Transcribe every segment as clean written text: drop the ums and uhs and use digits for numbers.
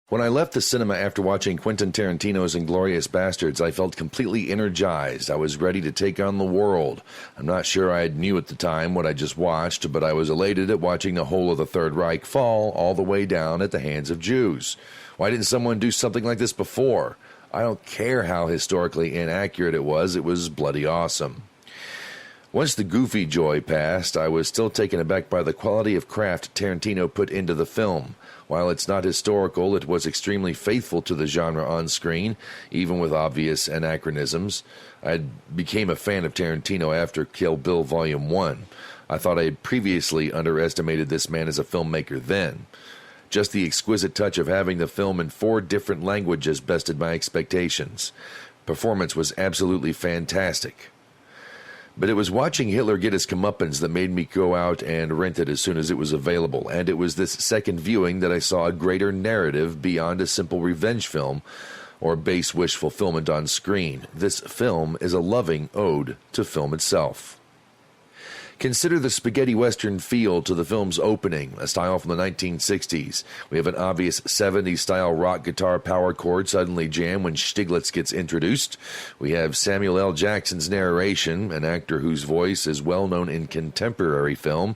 When I left the cinema after watching Quentin Tarantino's Inglorious Basterds, I felt completely energized. I was ready to take on the world. I'm not sure I knew at the time what I just watched, but I was elated at watching the whole of the Third Reich fall all the way down at the hands of Jews. Why didn't someone do something like this before? I don't care how historically inaccurate it was bloody awesome. Once the goofy joy passed, I was still taken aback by the quality of craft Tarantino put into the film. While it's not historical, it was extremely faithful to the genre on screen, even with obvious anachronisms. I became a fan of Tarantino after Kill Bill Volume 1. I thought I had previously underestimated this man as a filmmaker then. Just the exquisite touch of having the film in 4 different languages bested my expectations. Performance was absolutely fantastic. But it was watching Hitler get his comeuppance that made me go out and rent it as soon as it was available, and it was this second viewing that I saw a greater narrative beyond a simple revenge film or base wish fulfillment on screen. This film is a loving ode to film itself. Consider the spaghetti western feel to the film's opening, a style from the 1960s. We have an obvious 70s-style rock guitar power chord suddenly jam when Stieglitz gets introduced. We have Samuel L. Jackson's narration, an actor whose voice is well known in contemporary film,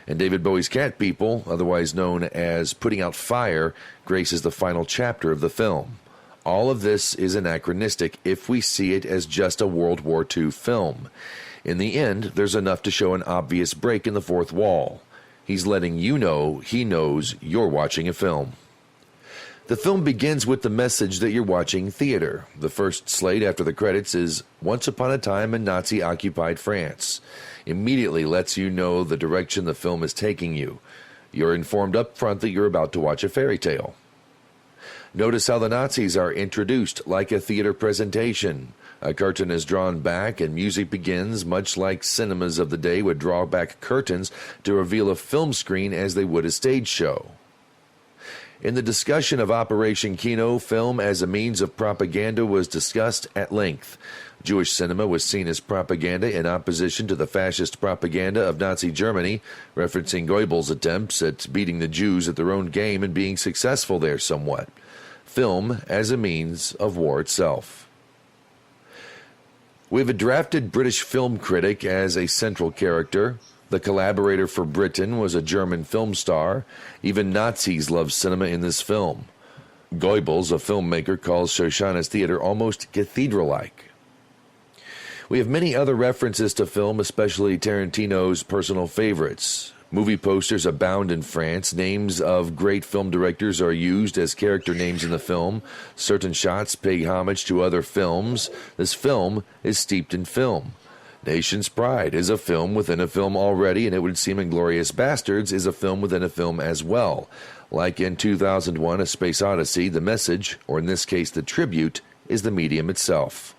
and David Bowie's Cat People, otherwise known as Putting Out Fire, graces the final chapter of the film. All of this is anachronistic if we see it as just a World War II film. In the end, there's enough to show an obvious break in the fourth wall. He's letting you know he knows you're watching a film. The film begins with the message that you're watching theater. The first slate after the credits is Once Upon a Time in Nazi-Occupied France. Immediately lets you know the direction the film is taking you. You're informed up front that you're about to watch a fairy tale. Notice how the Nazis are introduced like a theater presentation. A curtain is drawn back and music begins, much like cinemas of the day would draw back curtains to reveal a film screen as they would a stage show. In the discussion of Operation Kino, film as a means of propaganda was discussed at length. Jewish cinema was seen as propaganda in opposition to the fascist propaganda of Nazi Germany, referencing Goebbels' attempts at beating the Jews at their own game and being successful there somewhat. Film as a means of war itself. We have a drafted British film critic as a central character. The collaborator for Britain was a German film star. Even Nazis love cinema in this film. Goebbels, a filmmaker, calls Shoshana's theater almost cathedral-like. We have many other references to film, especially Tarantino's personal favorites. Movie posters abound in France. Names of great film directors are used as character names in the film. Certain shots pay homage to other films. This film is steeped in film. Nation's Pride is a film within a film already, and it would seem Inglorious Basterds is a film within a film as well. Like in 2001, A Space Odyssey, the message, or in this case the tribute, is the medium itself.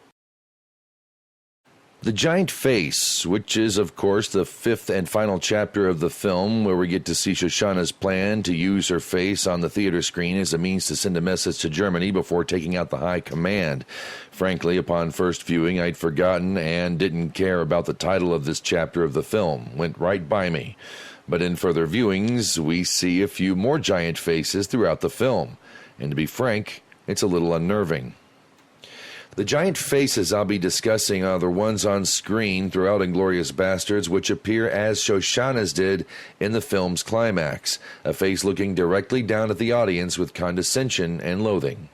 The Giant Face, which is, of course, the 5th and final chapter of the film, where we get to see Shoshana's plan to use her face on the theater screen as a means to send a message to Germany before taking out the high command. Frankly, upon first viewing, I'd forgotten and didn't care about the title of this chapter of the film. Went right by me. But in further viewings, we see a few more giant faces throughout the film. And to be frank, it's a little unnerving. The giant faces I'll be discussing are the ones on screen throughout Inglorious Basterds, which appear as Shoshana's did in the film's climax, a face looking directly down at the audience with condescension and loathing.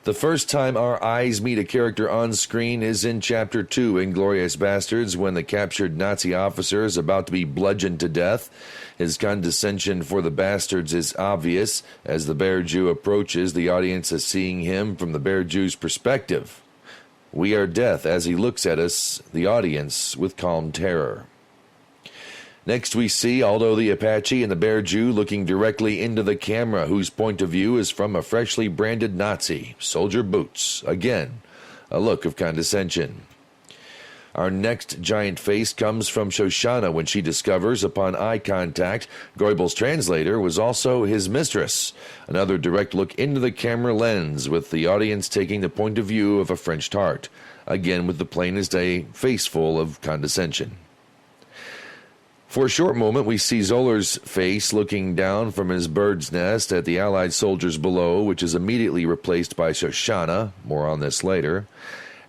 The first time our eyes meet a character on screen is in Chapter 2, Inglorious Basterds, when the captured Nazi officer is about to be bludgeoned to death. His condescension for the bastards is obvious. As the Bear Jew approaches, the audience is seeing him from the Bear Jew's perspective. We are death as he looks at us, the audience, with calm terror. Next we see Aldo the Apache and the Bear Jew looking directly into the camera, whose point of view is from a freshly branded Nazi, Soldier Boots. Again, a look of condescension. Our next giant face comes from Shoshana when she discovers, upon eye contact, Goebbels' translator was also his mistress. Another direct look into the camera lens, with the audience taking the point of view of a French tart. Again with the plain as day face full of condescension. For a short moment, we see Zoller's face looking down from his bird's nest at the Allied soldiers below, which is immediately replaced by Shoshana. More on this later.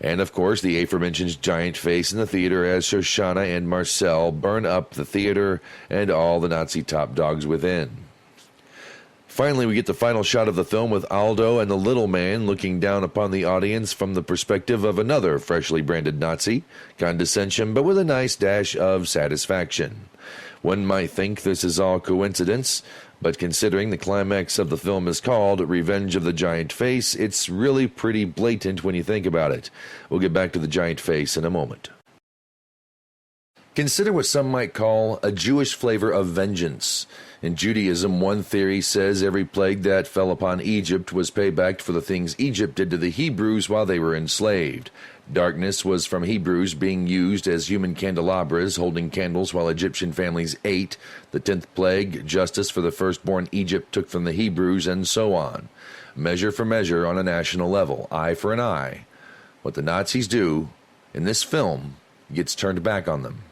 And, of course, the aforementioned giant face in the theater as Shoshana and Marcel burn up the theater and all the Nazi top dogs within. Finally, we get the final shot of the film with Aldo and the little man looking down upon the audience from the perspective of another freshly branded Nazi. Condescension, but with a nice dash of satisfaction. One might think this is all coincidence, but considering the climax of the film is called Revenge of the Giant Face, it's really pretty blatant when you think about it. We'll get back to the giant face in a moment. Consider what some might call a Jewish flavor of vengeance. In Judaism, one theory says every plague that fell upon Egypt was payback for the things Egypt did to the Hebrews while they were enslaved. Darkness was from Hebrews being used as human candelabras, holding candles while Egyptian families ate. The 10th plague, justice for the firstborn Egypt took from the Hebrews, and so on. Measure for measure on a national level, eye for an eye. What the Nazis do in this film gets turned back on them.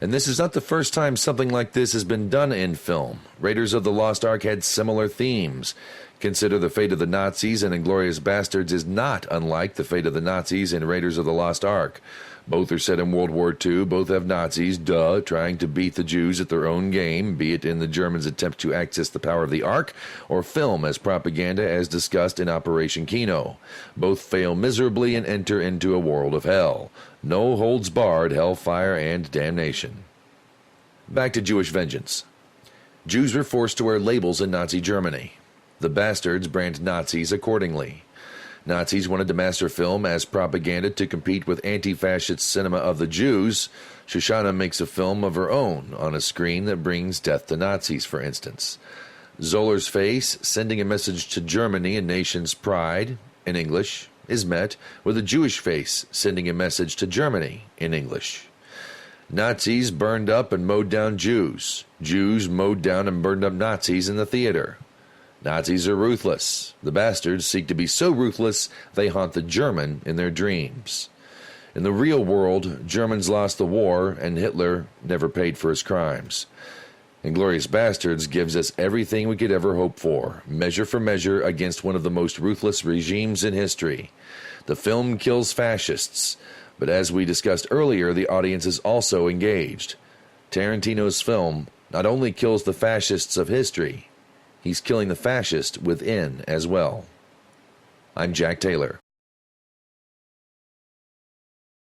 And this is not the first time something like this has been done in film. Raiders of the Lost Ark had similar themes. Consider the fate of the Nazis in Inglorious Basterds is not unlike the fate of the Nazis in Raiders of the Lost Ark. Both are set in World War II, both have Nazis, trying to beat the Jews at their own game, be it in the Germans' attempt to access the power of the Ark, or film as propaganda as discussed in Operation Kino. Both fail miserably and enter into a world of hell. No holds barred hellfire and damnation. Back to Jewish vengeance. Jews were forced to wear labels in Nazi Germany. The Bastards brand Nazis accordingly. Nazis wanted to master film as propaganda to compete with anti-fascist cinema of the Jews. Shoshana makes a film of her own on a screen that brings death to Nazis, for instance. Zoller's face, sending a message to Germany, a nation's pride, in English, is met with a Jewish face sending a message to Germany in English. Nazis burned up and mowed down Jews. Jews mowed down and burned up Nazis in the theater. Nazis are ruthless. The bastards seek to be so ruthless they haunt the German in their dreams. In the real world, Germans lost the war and Hitler never paid for his crimes. Inglorious Basterds gives us everything we could ever hope for measure against one of the most ruthless regimes in history. The film kills fascists, but as we discussed earlier, the audience is also engaged. Tarantino's film not only kills the fascists of history, he's killing the fascist within as well. I'm Jack Taylor.